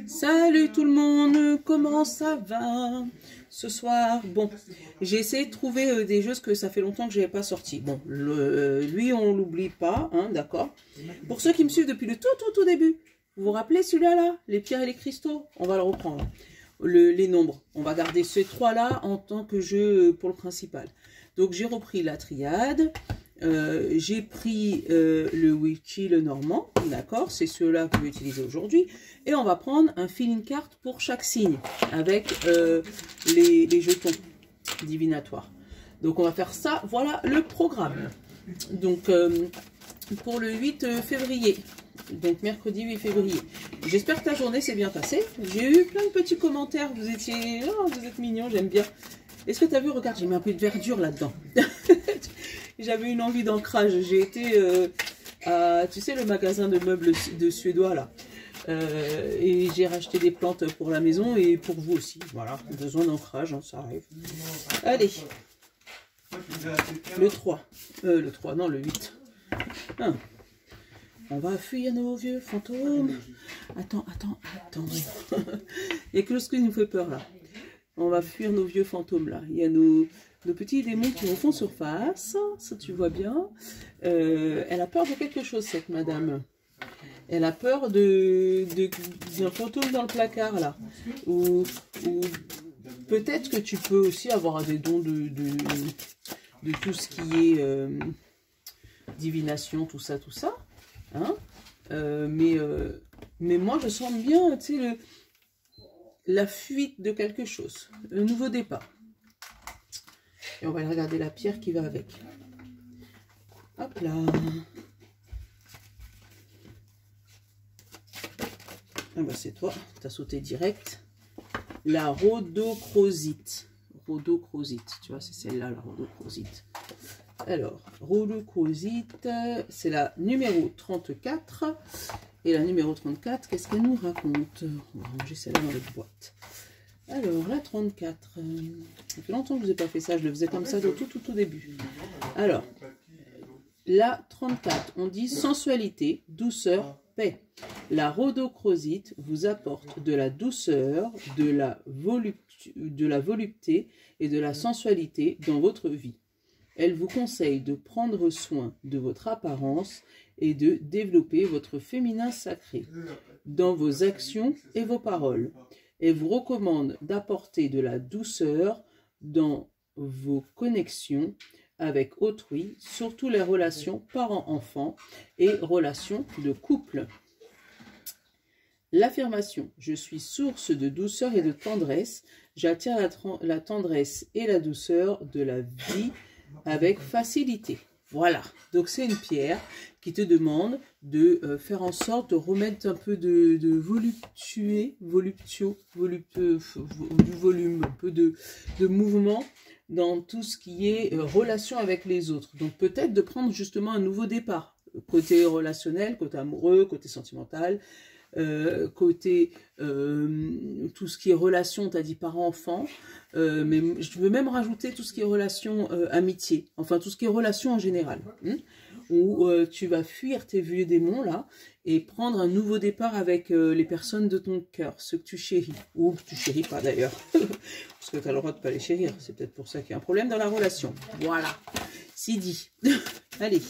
Salut tout le monde, comment ça va ce soir? Bon, j'ai essayé de trouver des jeux parce que ça fait longtemps que je n'avais pas sorti. Bon, lui on l'oublie pas, hein, d'accord. Pour ceux qui me suivent depuis le tout début, vous vous rappelez celui-là là, les pierres et les cristaux? On va le reprendre. Les nombres, on va garder ces trois-là en tant que jeu pour le principal. Donc j'ai repris la triade. J'ai pris le witchy, le normand, d'accord, c'est ceux-là que je vais utiliser aujourd'hui, et on va prendre un feeling card pour chaque signe, avec les jetons divinatoires. Donc on va faire ça, voilà le programme. Donc pour le 8 février, donc mercredi 8 février, j'espère que ta journée s'est bien passée. J'ai eu plein de petits commentaires, vous étiez, oh, vous êtes mignons, j'aime bien. Est-ce que tu as vu, regarde, j'ai mis un peu de verdure là-dedans. J'avais une envie d'ancrage. J'ai été à, tu sais, le magasin de meubles de Suédois, là. Et j'ai racheté des plantes pour la maison et pour vous aussi. Voilà, besoin d'ancrage, hein, ça arrive. Allez. Le 3. Le 3, non, le 8. Hein. On va fuir nos vieux fantômes. Attends. Il y a quelque chose qui nous fait peur, là. On va fuir nos vieux fantômes, là. Il y a nos petits démons qui refont surface, ça tu vois bien. Elle a peur de quelque chose, cette madame. Elle a peur d'un fantôme dans le placard, là. Ou peut-être que tu peux aussi avoir des dons de tout ce qui est divination, tout ça. Hein, mais moi, je sens bien, tu sais, la fuite de quelque chose. Le nouveau départ. Et on va regarder la pierre qui va avec. Hop là. Ah bah c'est toi, tu as sauté direct. La rhodochrosite. Rhodochrosite, tu vois, c'est celle-là, la rhodochrosite. Alors, rhodochrosite, c'est la numéro 34. Et la numéro 34, qu'est-ce qu'elle nous raconte? On va ranger celle-là dans la boîte. Alors, la 34, ça fait longtemps que je n'ai pas fait ça, je le faisais comme ça au tout début. Alors, la 34, on dit sensualité, douceur, paix. La rhodochrosite vous apporte de la douceur, de la volupté et de la sensualité dans votre vie. Elle vous conseille de prendre soin de votre apparence et de développer votre féminin sacré dans vos actions et vos paroles. Et vous recommande d'apporter de la douceur dans vos connexions avec autrui, surtout les relations parents-enfants et relations de couple. L'affirmation « Je suis source de douceur et de tendresse. J'attire la tendresse et la douceur de la vie avec facilité. » Voilà, donc c'est une pierre qui te demande de faire en sorte de remettre un peu du volume, un peu de mouvement dans tout ce qui est relation avec les autres. Donc peut-être de prendre justement un nouveau départ, côté relationnel, côté amoureux, côté sentimental, côté tout ce qui est relation, tu as dit parent-enfant, mais je veux même rajouter tout ce qui est relation amitié, enfin tout ce qui est relation en général, où tu vas fuir tes vieux démons là et prendre un nouveau départ avec les personnes de ton cœur, ceux que tu chéris, ou que tu chéris pas d'ailleurs, parce que tu as le droit de pas les chérir, c'est peut-être pour ça qu'il y a un problème dans la relation. Voilà, c'est dit. Allez.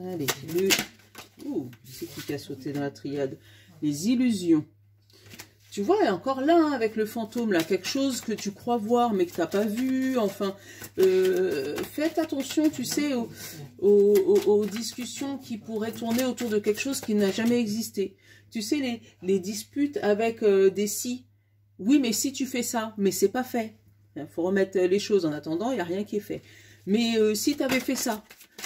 Allez, c'est qui a sauté dans la triade? Les illusions. Tu vois, encore là, hein, avec le fantôme, là, quelque chose que tu crois voir, mais que tu n'as pas vu. Enfin, faites attention, tu sais, aux discussions qui pourraient tourner autour de quelque chose qui n'a jamais existé. Tu sais, les disputes avec des si. Oui, mais si tu fais ça, mais c'est pas fait. Il faut remettre les choses en attendant, il n'y a rien qui est fait. Mais si tu avais fait ça,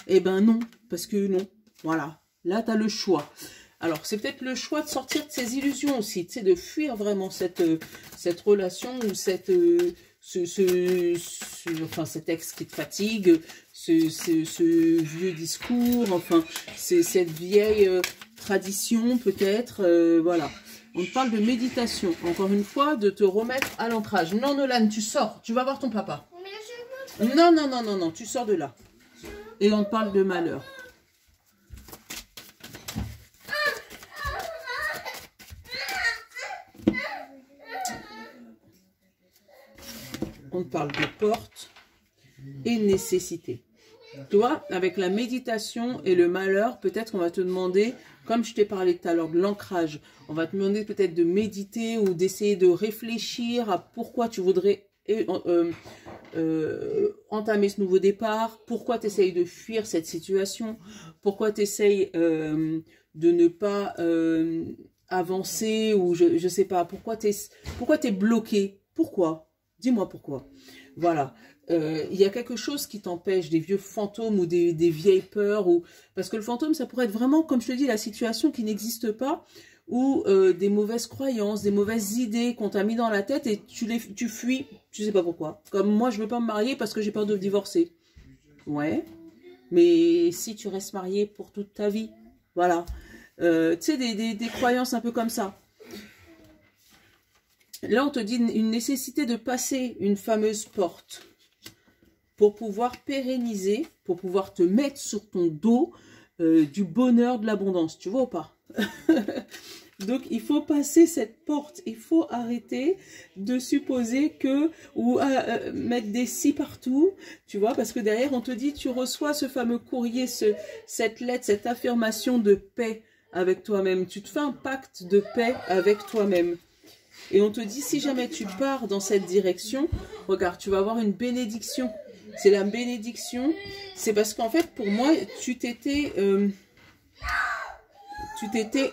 eh ben non, parce que non. Voilà, là, tu as le choix. Alors, c'est peut-être le choix de sortir de ces illusions aussi, tu sais, de fuir vraiment cette relation ou cet ex qui te fatigue, ce vieux discours, enfin, cette vieille tradition peut-être, voilà. On te parle de méditation, encore une fois, de te remettre à l'ancrage. Non, Nolan, tu sors, tu vas voir ton papa. Non, tu sors de là. Et on te parle de malheur. On te parle de porte et nécessité. Tu vois, avec la méditation et le malheur, peut-être qu'on va te demander, comme je t'ai parlé tout à l'heure, de l'ancrage. On va te demander peut-être de méditer ou d'essayer de réfléchir à pourquoi tu voudrais entamer ce nouveau départ, pourquoi tu essayes de fuir cette situation, pourquoi tu essayes de ne pas avancer, ou je ne sais pas, pourquoi tu es bloqué, pourquoi? Dis-moi pourquoi. Voilà. Il y a quelque chose qui t'empêche, des vieux fantômes ou des vieilles peurs, ou parce que le fantôme, ça pourrait être vraiment, comme je te dis, la situation qui n'existe pas, ou des mauvaises croyances, des mauvaises idées qu'on t'a mis dans la tête et tu fuis, tu sais pas pourquoi. Comme moi, je veux pas me marier parce que j'ai peur de divorcer. Ouais, mais si tu restes marié pour toute ta vie, voilà. Tu sais, des croyances un peu comme ça. Là, on te dit une nécessité de passer une fameuse porte pour pouvoir pérenniser, pour pouvoir te mettre sur ton dos du bonheur, de l'abondance. Tu vois ou pas? Donc, il faut passer cette porte. Il faut arrêter de supposer que, ou mettre des si partout, tu vois, parce que derrière, on te dit, tu reçois ce fameux courrier, cette lettre, cette affirmation de paix avec toi-même. Tu te fais un pacte de paix avec toi-même. Et on te dit, si jamais tu pars dans cette direction, regarde, tu vas avoir une bénédiction. C'est la bénédiction. C'est parce qu'en fait, pour moi, tu t'étais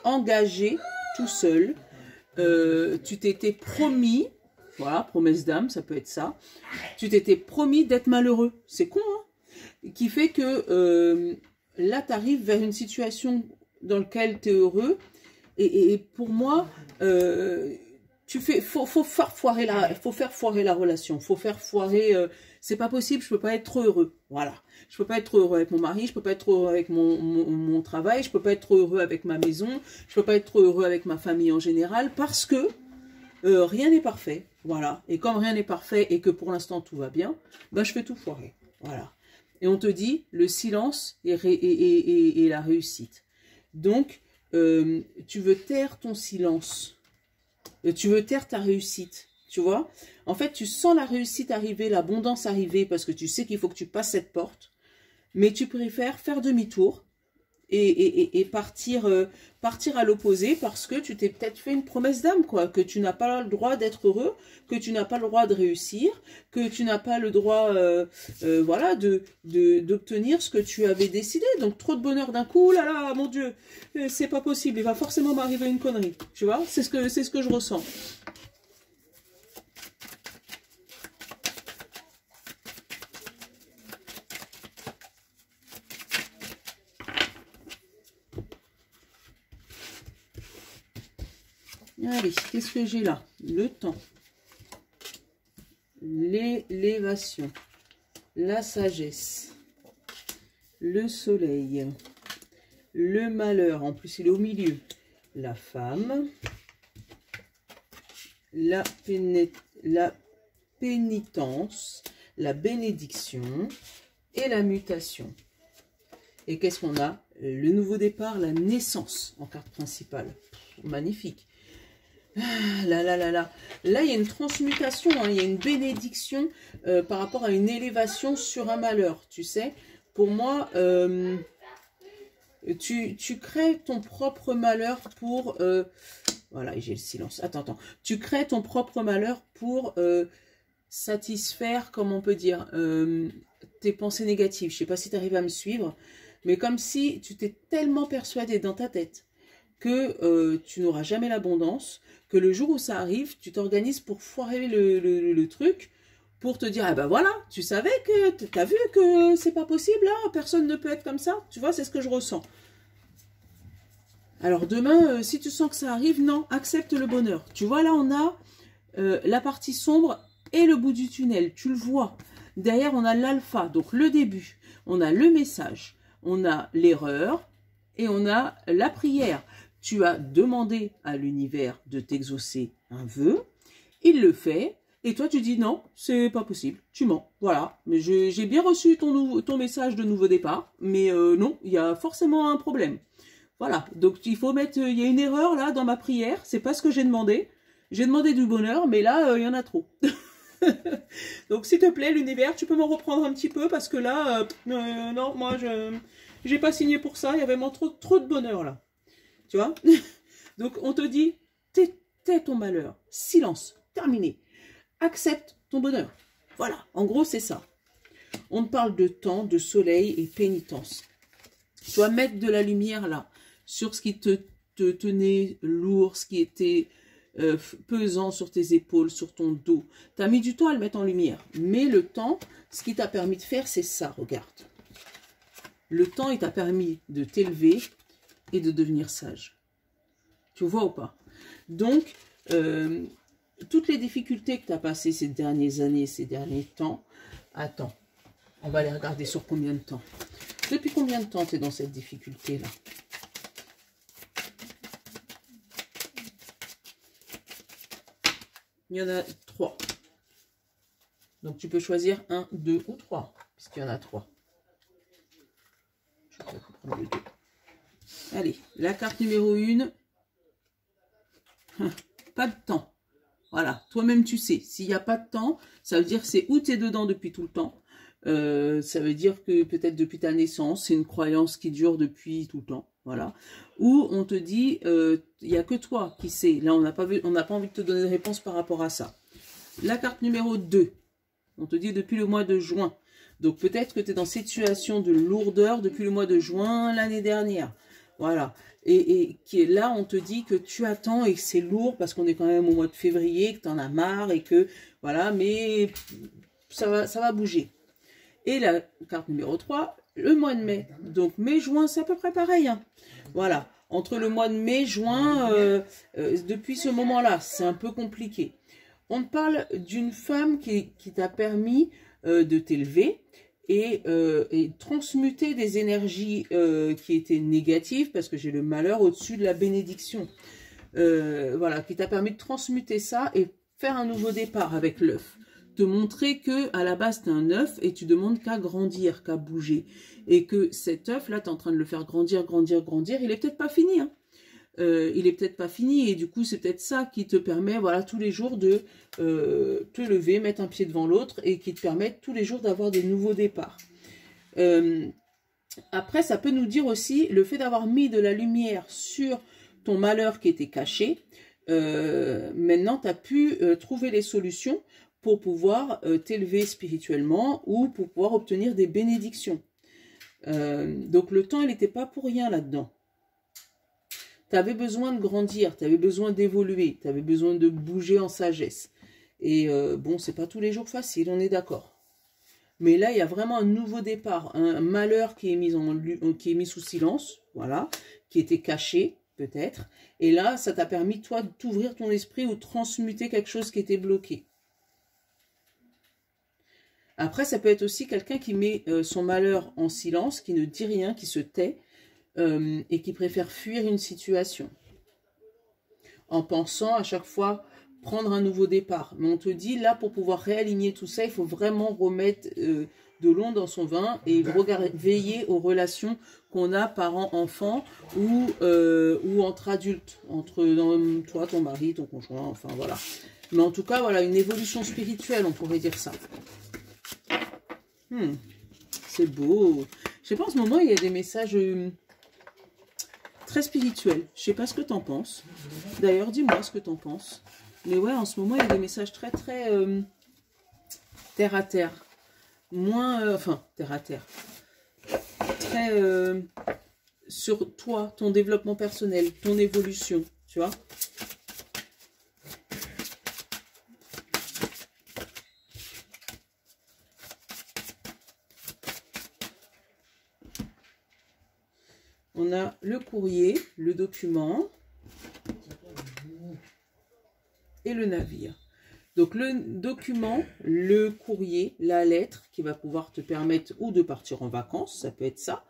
engagé tout seul. Tu t'étais promis, voilà, promesse d'âme, ça peut être ça. Tu t'étais promis d'être malheureux. C'est con, hein? Qui fait que là, tu arrives vers une situation dans laquelle tu es heureux. Et pour moi... faut faire foirer la relation, faut faire foirer, c'est pas possible, je peux pas être trop heureux, voilà. Je peux pas être trop heureux avec mon mari, je peux pas être trop heureux avec mon travail, je peux pas être trop heureux avec ma maison, je peux pas être trop heureux avec ma famille en général, parce que rien n'est parfait, voilà. Et comme rien n'est parfait et que pour l'instant tout va bien, ben je fais tout foirer, voilà. Et on te dit, le silence est la réussite. Donc, tu veux taire ton silence. Tu veux taire ta réussite, tu vois. En fait, tu sens la réussite arriver, l'abondance arriver, parce que tu sais qu'il faut que tu passes cette porte. Mais tu préfères faire demi-tour et partir à l'opposé parce que tu t'es peut-être fait une promesse d'âme, quoi. Que tu n'as pas le droit d'être heureux, que tu n'as pas le droit de réussir, que tu n'as pas le droit voilà, d'obtenir ce que tu avais décidé. Donc, trop de bonheur d'un coup, oh là là, mon Dieu, c'est pas possible, il va forcément m'arriver une connerie, tu vois, c'est ce que je ressens. Allez, qu'est-ce que j'ai là? Le temps, l'élévation, la sagesse, le soleil, le malheur, en plus il est au milieu, la femme, la pénitence, la bénédiction et la mutation. Et qu'est-ce qu'on a? Le nouveau départ, la naissance en carte principale. Magnifique. Ah, là, il y a une transmutation, hein, il y a une bénédiction par rapport à une élévation sur un malheur, tu sais. Pour moi, tu crées ton propre malheur pour... voilà, j'ai le silence. Attends. Tu crées ton propre malheur pour satisfaire, comment on peut dire, tes pensées négatives. Je ne sais pas si tu arrives à me suivre, mais comme si tu t'es tellement persuadé dans ta tête que tu n'auras jamais l'abondance, que le jour où ça arrive, tu t'organises pour foirer le truc, pour te dire, ah ben voilà, tu savais que, t'as vu que c'est pas possible, là, personne ne peut être comme ça, tu vois, c'est ce que je ressens. Alors demain, si tu sens que ça arrive, non, accepte le bonheur. Tu vois, là, on a la partie sombre et le bout du tunnel, tu le vois. Derrière, on a l'alpha, donc le début, on a le message, on a l'erreur et on a la prière. Tu as demandé à l'univers de t'exaucer un vœu, il le fait, Et toi, tu dis non, c'est pas possible, tu mens. Voilà, mais j'ai bien reçu ton message de nouveau départ, mais non, il y a forcément un problème. Voilà, donc il faut mettre, il y a une erreur là dans ma prière, c'est pas ce que j'ai demandé. J'ai demandé du bonheur, mais là, il y en a trop. Donc s'il te plaît, l'univers, tu peux m'en reprendre un petit peu, parce que là, non, moi, je j'ai pas signé pour ça, il y avait vraiment trop de bonheur là. Tu vois? Donc on te dit, tais ton malheur, silence, terminé. Accepte ton bonheur. Voilà, en gros, c'est ça. On te parle de temps, de soleil et pénitence. Tu dois mettre de la lumière là, sur ce qui te tenait lourd, ce qui était pesant sur tes épaules, sur ton dos. Tu as mis du temps à le mettre en lumière. Mais le temps, ce qui t'a permis de faire, c'est ça, regarde. Le temps, il t'a permis de t'élever et de devenir sage. Tu vois ou pas? Donc, toutes les difficultés que tu as passées ces dernières années, ces derniers temps, attends, on va les regarder sur combien de temps. Depuis combien de temps tu es dans cette difficulté-là? Il y en a 3. Donc tu peux choisir 1, 2 ou 3, puisqu'il y en a 3. Je vais prendre le 2. Allez, la carte numéro 1. Pas de temps. Voilà, toi-même tu sais. S'il n'y a pas de temps, ça veut dire que c'est où tu es dedans depuis tout le temps. Ça veut dire que peut-être depuis ta naissance, c'est une croyance qui dure depuis tout le temps. Voilà. Ou on te dit, il n'y a que toi qui sais. Là, on n'a pas envie de te donner de réponse par rapport à ça. La carte numéro 2. On te dit depuis le mois de juin. Donc peut-être que tu es dans cette situation de lourdeur depuis le mois de juin l'année dernière. Voilà. Et qui est là, on te dit que tu attends et que c'est lourd parce qu'on est quand même au mois de février, que tu en as marre et que, voilà, mais ça va bouger. Et la carte numéro 3, le mois de mai. Donc mai-juin, c'est à peu près pareil. Hein. Voilà. Entre le mois de mai, juin, depuis ce moment-là, c'est un peu compliqué. On te parle d'une femme qui t'a permis de t'élever et transmuter des énergies qui étaient négatives, parce que j'ai le malheur au-dessus de la bénédiction. Voilà, qui t'a permis de transmuter ça et faire un nouveau départ avec l'œuf. Te montrer que à la base, tu es un œuf et tu demandes qu'à grandir, qu'à bouger. Et que cet œuf-là, tu es en train de le faire grandir, grandir, grandir. Il est peut-être pas fini, hein. Il est peut-être pas fini et du coup c'est peut-être ça qui te permet, voilà, tous les jours de te lever, mettre un pied devant l'autre et qui te permet tous les jours d'avoir de nouveaux départs. Après, ça peut nous dire aussi le fait d'avoir mis de la lumière sur ton malheur qui était caché. Maintenant, tu as pu trouver les solutions pour pouvoir t'élever spirituellement ou pour pouvoir obtenir des bénédictions. Donc le temps, il n'était pas pour rien là-dedans. Tu avais besoin de grandir, tu avais besoin d'évoluer, tu avais besoin de bouger en sagesse. Et bon, c'est pas tous les jours facile, on est d'accord. Mais là, il y a vraiment un nouveau départ, un malheur qui est mis sous silence, voilà, qui était caché, peut-être. Et là, ça t'a permis, toi, de t'ouvrir ton esprit ou de transmuter quelque chose qui était bloqué. Après, ça peut être aussi quelqu'un qui met son malheur en silence, qui ne dit rien, qui se tait, et qui préfère fuir une situation en pensant à chaque fois prendre un nouveau départ. Mais on te dit là, pour pouvoir réaligner tout ça, il faut vraiment remettre de l'eau dans son vin et veiller aux relations qu'on a parents-enfants ou entre adultes, entre toi, ton mari, ton conjoint, enfin voilà. Mais en tout cas, voilà, une évolution spirituelle, on pourrait dire ça. C'est beau. Je sais pas, en ce moment, il y a des messages très spirituel. Je sais pas ce que tu en penses. D'ailleurs, dis-moi ce que tu en penses. Mais ouais, en ce moment, il y a des messages très terre à terre. Moins, enfin, terre à terre. Très sur toi, ton développement personnel, ton évolution, tu vois. On a le courrier, le document et le navire. Donc le document, le courrier, la lettre qui va pouvoir te permettre ou de partir en vacances, ça peut être ça,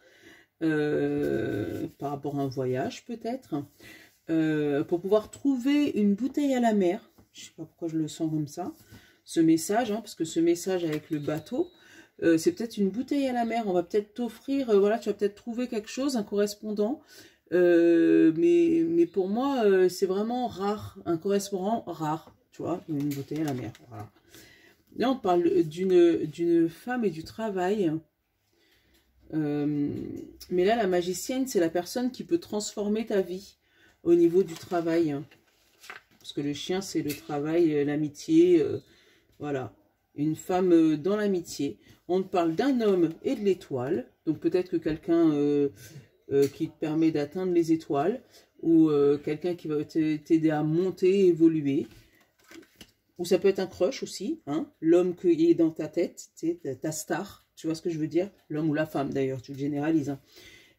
par rapport à un voyage peut-être, pour pouvoir trouver une bouteille à la mer. Je ne sais pas pourquoi je le sens comme ça. ce message, hein, parce que ce message avec le bateau, c'est peut-être une bouteille à la mer. On va peut-être t'offrir, voilà, tu vas peut-être trouver quelque chose, un correspondant. Mais pour moi, c'est vraiment rare, un correspondant rare, tu vois, une bouteille à la mer. Voilà. Là, on parle d'une femme et du travail. Mais là, la magicienne, c'est la personne qui peut transformer ta vie au niveau du travail. Parce que le chien, c'est le travail, l'amitié, voilà. Une femme dans l'amitié. On te parle d'un homme et de l'étoile. Donc peut-être que quelqu'un qui te permet d'atteindre les étoiles. Ou quelqu'un qui va t'aider à monter, évoluer. Ou ça peut être un crush aussi. Hein, l'homme qui est dans ta tête, ta star. Tu vois ce que je veux dire? L'homme ou la femme d'ailleurs, tu le généralises. Hein.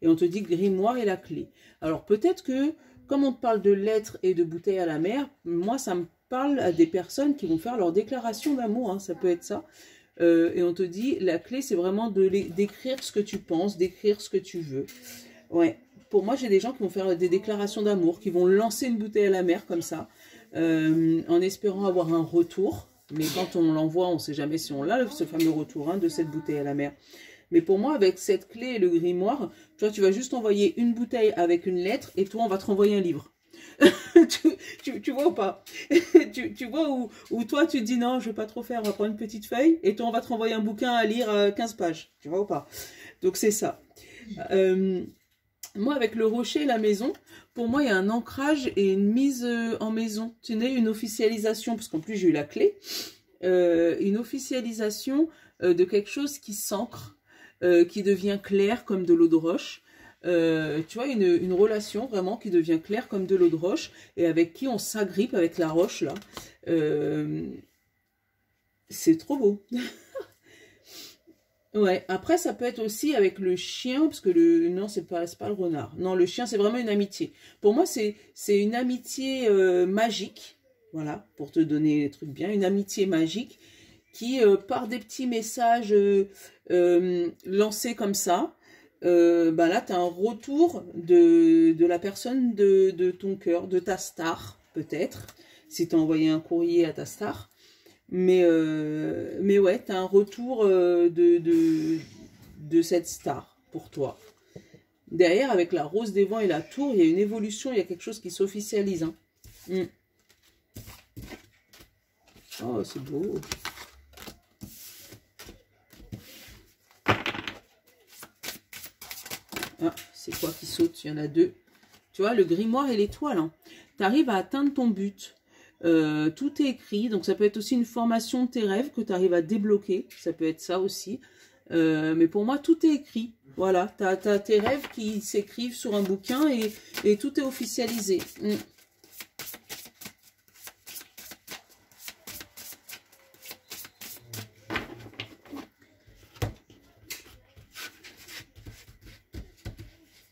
Et on te dit grimoire et la clé. Alors peut-être que, comme on te parle de lettres et de bouteilles à la mer, moi ça me parle à des personnes qui vont faire leur déclaration d'amour, hein, ça peut être ça. Et on te dit, la clé c'est vraiment d'écrire ce que tu penses, d'écrire ce que tu veux. Ouais, pour moi j'ai des gens qui vont faire des déclarations d'amour, qui vont lancer une bouteille à la mer comme ça, en espérant avoir un retour. Mais quand on l'envoie, on ne sait jamais si on l'a, ce fameux retour, hein, de cette bouteille à la mer. Mais pour moi, avec cette clé et le grimoire, tu vois, tu vas juste envoyer une bouteille avec une lettre et toi, on va te renvoyer un livre. tu vois ou pas? tu vois où toi, tu te dis non, je ne vais pas trop faire, on va prendre une petite feuille et toi, on va te renvoyer un bouquin à lire 15 pages. Tu vois ou pas? Donc, c'est ça. Moi, avec le rocher et la maison, pour moi, il y a un ancrage et une mise en maison. Tu sais, une officialisation, parce qu'en plus, j'ai eu la clé. Une officialisation de quelque chose qui s'ancre, qui devient clair comme de l'eau de roche. Tu vois, une relation vraiment qui devient claire comme de l'eau de roche et avec qui on s'agrippe avec la roche, là. C'est trop beau. Ouais, après ça peut être aussi avec le chien, parce que non, c'est pas le renard. Non, le chien, c'est vraiment une amitié. Pour moi, c'est une amitié magique, voilà, pour te donner les trucs bien, une amitié magique qui, par des petits messages lancés comme ça, bah là, tu as un retour de la personne de ton cœur, de ta star, peut-être, si tu as envoyé un courrier à ta star. Mais ouais, tu as un retour de cette star pour toi. Derrière, avec la rose des vents et la tour, il y a une évolution, il y a quelque chose qui s'officialise. Hein. Oh, c'est beau. Ah, c'est quoi qui saute? Il y en a deux. Tu vois, le grimoire et l'étoile. Hein. Tu arrives à atteindre ton but. Tout est écrit, donc ça peut être aussi une formation de tes rêves que tu arrives à débloquer, ça peut être ça aussi, mais pour moi tout est écrit, voilà, tu as tes rêves qui s'écrivent sur un bouquin et tout est officialisé.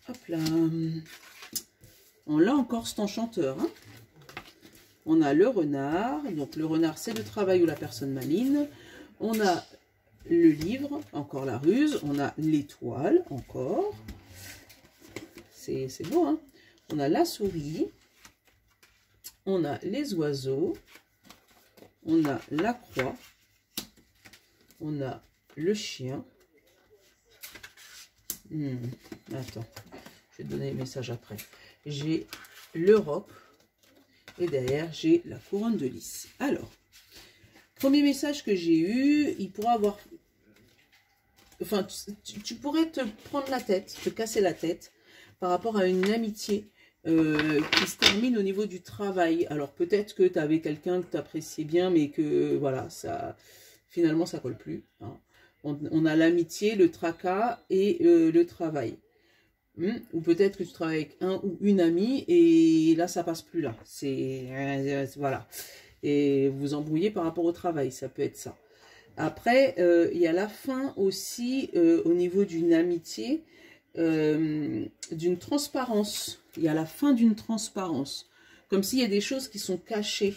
Hop là, on l'a encore cet enchanteur, hein. On a le renard, donc le renard c'est le travail ou la personne maligne. On a le livre, encore la ruse. On a l'étoile, encore. C'est beau, hein. On a la souris. On a les oiseaux. On a la croix. On a le chien. Attends, je vais te donner les messages après. J'ai l'Europe. Et derrière, j'ai la couronne de lys. Alors, premier message que j'ai eu, il pourra avoir... Enfin, tu pourrais te prendre la tête, te casser la tête par rapport à une amitié qui se termine au niveau du travail. Alors, peut-être que tu avais quelqu'un que tu appréciais bien, mais que, voilà, ça finalement, ça colle plus. Hein. On a l'amitié, le tracas et le travail. Ou peut-être que tu travailles avec un ou une amie et là ça passe plus là, voilà, et vous vous embrouillez par rapport au travail, ça peut être ça. Après il y a la fin aussi au niveau d'une amitié, d'une transparence. Il y a la fin d'une transparence, comme s'il y a des choses qui sont cachées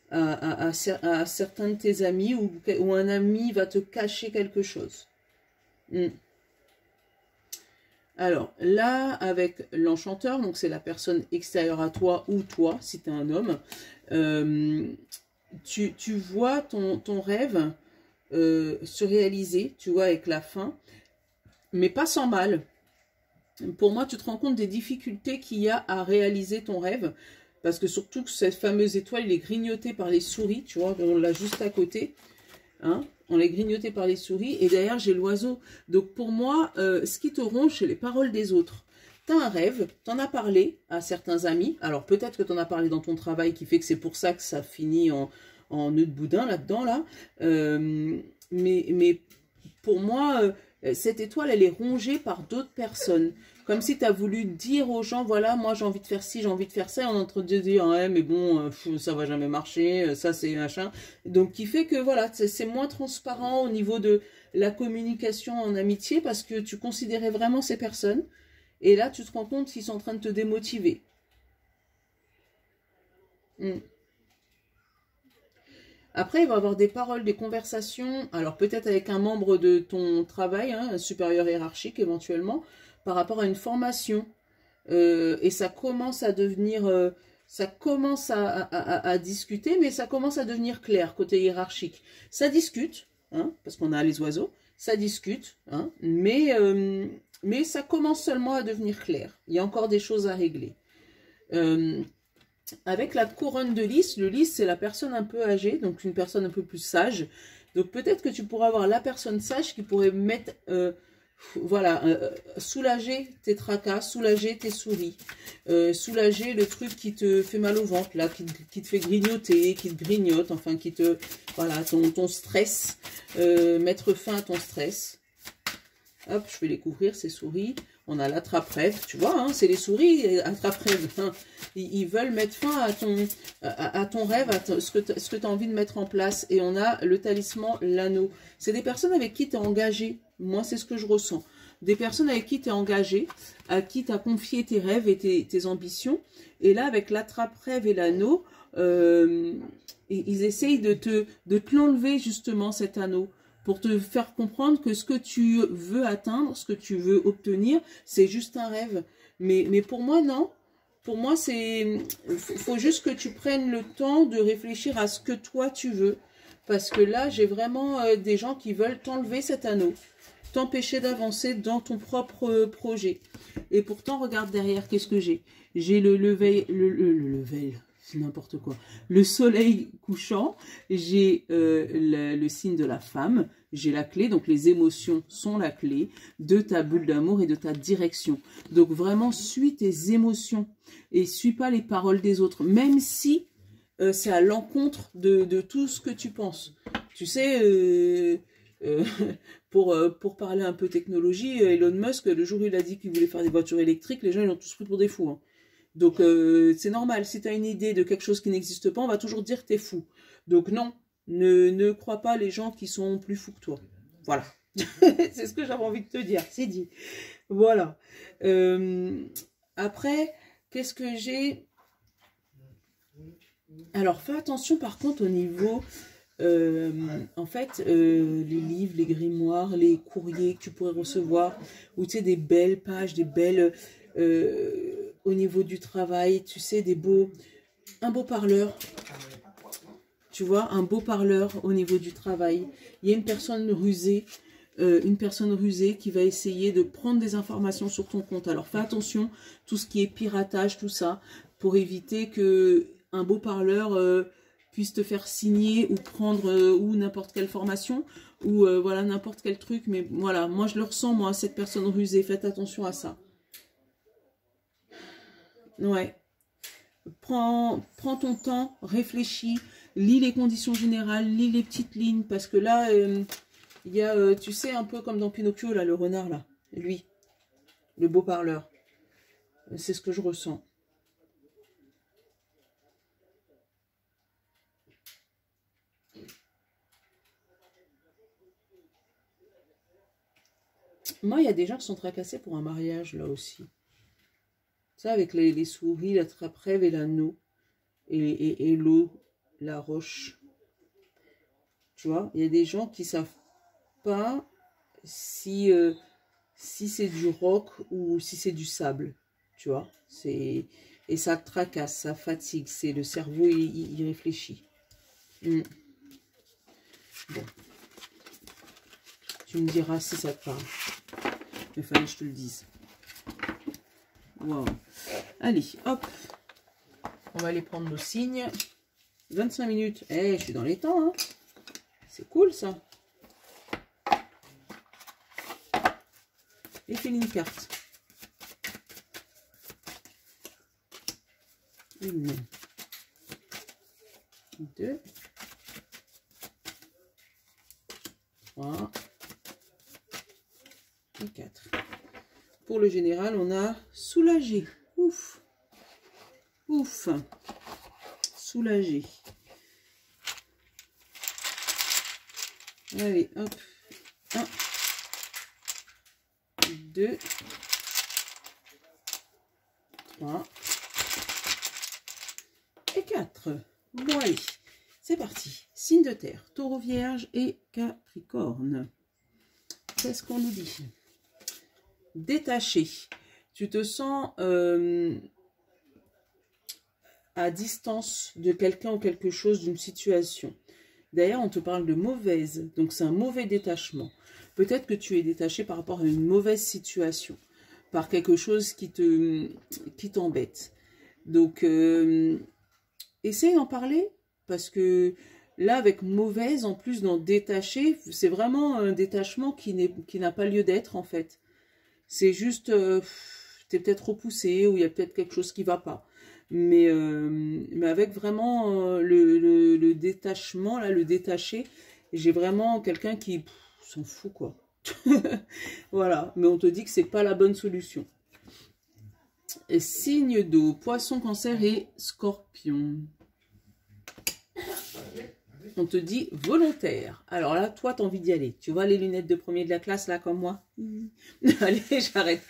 à certains de tes amis, ou un ami va te cacher quelque chose. Alors là, avec l'enchanteur, donc c'est la personne extérieure à toi ou toi, si tu es un homme, tu vois ton rêve se réaliser, tu vois, avec la fin, mais pas sans mal. Pour moi, tu te rends compte des difficultés qu'il y a à réaliser ton rêve, parce que surtout que cette fameuse étoile, elle est grignotée par les souris, tu vois, on l'a juste à côté, hein, on l'a grignotée par les souris, et derrière, j'ai l'oiseau. Donc pour moi, ce qui te ronge, c'est les paroles des autres. Tu as un rêve, tu en as parlé à certains amis, alors peut-être que tu en as parlé dans ton travail, qui fait que c'est pour ça que ça finit en nœud de boudin là-dedans, là. Mais pour moi, cette étoile, elle est rongée par d'autres personnes. Comme si tu as voulu dire aux gens, voilà, moi j'ai envie de faire ci, j'ai envie de faire ça, et on est en train de dire, ouais, mais bon, ça va jamais marcher, ça c'est machin. Donc, qui fait que, voilà, c'est moins transparent au niveau de la communication en amitié, parce que tu considérais vraiment ces personnes, et là, tu te rends compte qu'ils sont en train de te démotiver. Après, il va y avoir des paroles, des conversations, alors peut-être avec un membre de ton travail, hein, un supérieur hiérarchique éventuellement, par rapport à une formation. Et ça commence à devenir, ça commence à discuter, mais ça commence à devenir clair côté hiérarchique. Ça discute, hein, parce qu'on a les oiseaux, ça discute, hein, mais ça commence seulement à devenir clair. Il y a encore des choses à régler. Avec la couronne de lys, le lys c'est la personne un peu âgée, donc une personne un peu plus sage. Donc peut-être que tu pourras avoir la personne sage qui pourrait mettre, voilà, soulager tes tracas, soulager tes souris, soulager le truc qui te fait mal au ventre, là, qui te fait grignoter, qui te grignote, enfin qui te, voilà, ton stress, mettre fin à ton stress. Hop, je vais les couvrir, ces souris. On a l'attrape-rêve, tu vois, hein, c'est les souris, attrape-rêve. Hein. Ils veulent mettre fin à ton rêve, à ce que tu as envie de mettre en place. Et on a le talisman, l'anneau. C'est des personnes avec qui tu es engagé. Moi, c'est ce que je ressens. Des personnes avec qui tu es engagé, à qui tu as confié tes rêves et tes ambitions. Et là, avec l'attrape-rêve et l'anneau, ils essayent de te l'enlever, justement, cet anneau, pour te faire comprendre que ce que tu veux atteindre, ce que tu veux obtenir, c'est juste un rêve. Mais pour moi, non. Pour moi, faut juste que tu prennes le temps de réfléchir à ce que toi tu veux. Parce que là, j'ai vraiment des gens qui veulent t'enlever cet anneau, t'empêcher d'avancer dans ton propre projet. Et pourtant, regarde derrière, qu'est-ce que j'ai? J'ai le leveil, c'est n'importe quoi. Le soleil couchant, j'ai le signe de la femme, j'ai la clé, donc les émotions sont la clé de ta bulle d'amour et de ta direction. Donc vraiment, suis tes émotions et suis pas les paroles des autres, même si c'est à l'encontre de tout ce que tu penses. Tu sais, pour parler un peu technologie, Elon Musk, le jour où il a dit qu'il voulait faire des voitures électriques, les gens ils l'ont tous pris pour des fous. Hein. Donc, c'est normal. Si tu as une idée de quelque chose qui n'existe pas, on va toujours dire que tu es fou. Donc, non, ne crois pas les gens qui sont plus fous que toi. Voilà. C'est ce que j'avais envie de te dire. C'est dit. Voilà. Après, qu'est-ce que j'ai? Alors, fais attention par contre au niveau... en fait, les livres, les grimoires, les courriers que tu pourrais recevoir, ou tu sais, des belles pages, des belles... au niveau du travail, tu sais, un beau parleur, tu vois, un beau parleur au niveau du travail. Il y a une personne rusée qui va essayer de prendre des informations sur ton compte. Alors fais attention, tout ce qui est piratage, tout ça, pour éviter que un beau parleur puisse te faire signer ou prendre ou n'importe quelle formation ou voilà n'importe quel truc. Mais voilà, moi je le ressens, moi, cette personne rusée. Faites attention à ça. Ouais. Prends ton temps, réfléchis, lis les conditions générales, lis les petites lignes, parce que là, il y a, tu sais, un peu comme dans Pinocchio, là, le renard, là, lui, le beau parleur. C'est ce que je ressens. Moi, il y a des gens qui sont tracassés pour un mariage, là aussi. Ça, avec les souris, la trappe-rêve et l'anneau. Et l'eau, la roche. Tu vois, il y a des gens qui savent pas si c'est du roc ou si c'est du sable. Tu vois, et ça tracasse, ça fatigue. C'est le cerveau, il réfléchit. Bon. Tu me diras si ça te parle. Il fallait que je te le dise. Wow. Allez, hop. On va aller prendre nos signes. 25 minutes. Eh, je suis dans les temps, hein. C'est cool, ça. Et fais une carte. Une, deux, trois et quatre. Pour le général, on a soulagé. Ouf. Ouf. Soulagé. Allez, hop. 1, 2, 3 et 4. Bon, allez, c'est parti. Signe de terre, taureau, vierge et capricorne. Qu'est-ce qu'on nous dit? Détaché. Tu te sens à distance de quelqu'un ou quelque chose, d'une situation. D'ailleurs, on te parle de mauvaise, donc c'est un mauvais détachement. Peut-être que tu es détaché par rapport à une mauvaise situation, par quelque chose qui t'embête. Donc, essaye d'en parler, parce que là, avec mauvaise, en plus dans détaché, c'est vraiment un détachement qui n'a pas lieu d'être, en fait. C'est juste, tu es peut-être repoussé, ou il y a peut-être quelque chose qui ne va pas. Mais avec vraiment le détachement, là, le détaché, j'ai vraiment quelqu'un qui s'en fout, quoi. Voilà, mais on te dit que c'est pas la bonne solution. Et signe d'eau, poisson, cancer et scorpion. On te dit volontaire. Alors là, toi, tu as envie d'y aller. Tu vois les lunettes de premier de la classe, là, comme moi? Allez, j'arrête.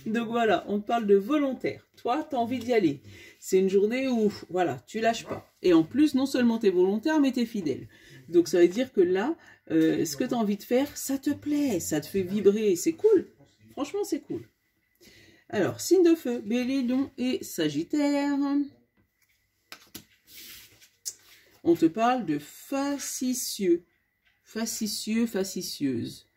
Donc voilà, on te parle de volontaire. Toi, tu as envie d'y aller. C'est une journée où, voilà, tu lâches pas. Et en plus, non seulement tu es volontaire, mais tu es fidèle. Donc ça veut dire que là, ce que tu as envie de faire, ça te plaît, ça te fait vibrer. C'est cool. Franchement, c'est cool. Alors, signe de feu, Bélier, Lion et Sagittaire. On te parle de facetieux. Facetieux, facetieuse.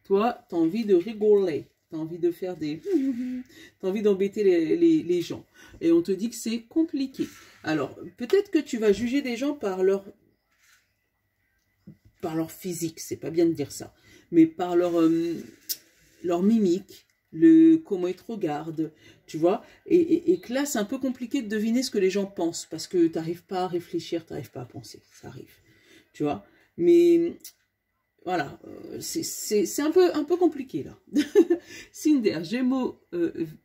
Toi, tu as envie de rigoler. Tu as envie de faire des... tu as envie d'embêter les gens. Et on te dit que c'est compliqué. Alors, peut-être que tu vas juger des gens par leur physique. C'est pas bien de dire ça. Mais par leur mimique. Comment ils te regardent, tu vois, et que là, c'est un peu compliqué de deviner ce que les gens pensent, parce que tu n'arrives pas à réfléchir, tu n'arrives pas à penser, ça arrive, tu vois, mais voilà, c'est un peu compliqué, là. Signe d'air, Gémeaux,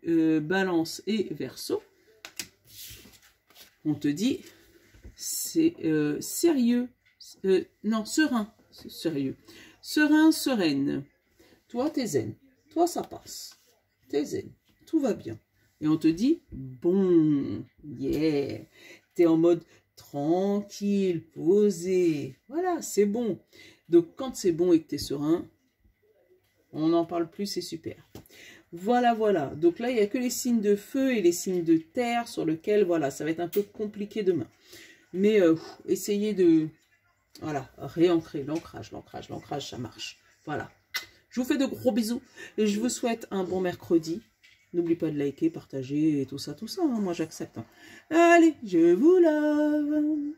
Balance et Verseau, on te dit, c'est sérieux, non, serein, sérieux, serein, sereine, toi, t'es zen. Toi, ça passe. T'es zen. Tout va bien. Et on te dit, bon, yeah. T'es en mode tranquille, posé. Voilà, c'est bon. Donc, quand c'est bon et que t'es serein, on n'en parle plus, c'est super. Voilà, voilà. Donc là, il n'y a que les signes de feu et les signes de terre sur lesquels, voilà, ça va être un peu compliqué demain. Mais essayez de, voilà, réancrer. L'ancrage, l'ancrage, l'ancrage, ça marche. Voilà. Je vous fais de gros bisous et je vous souhaite un bon mercredi. N'oubliez pas de liker, partager et tout ça, hein. Moi, j'accepte. Hein. Allez, je vous love.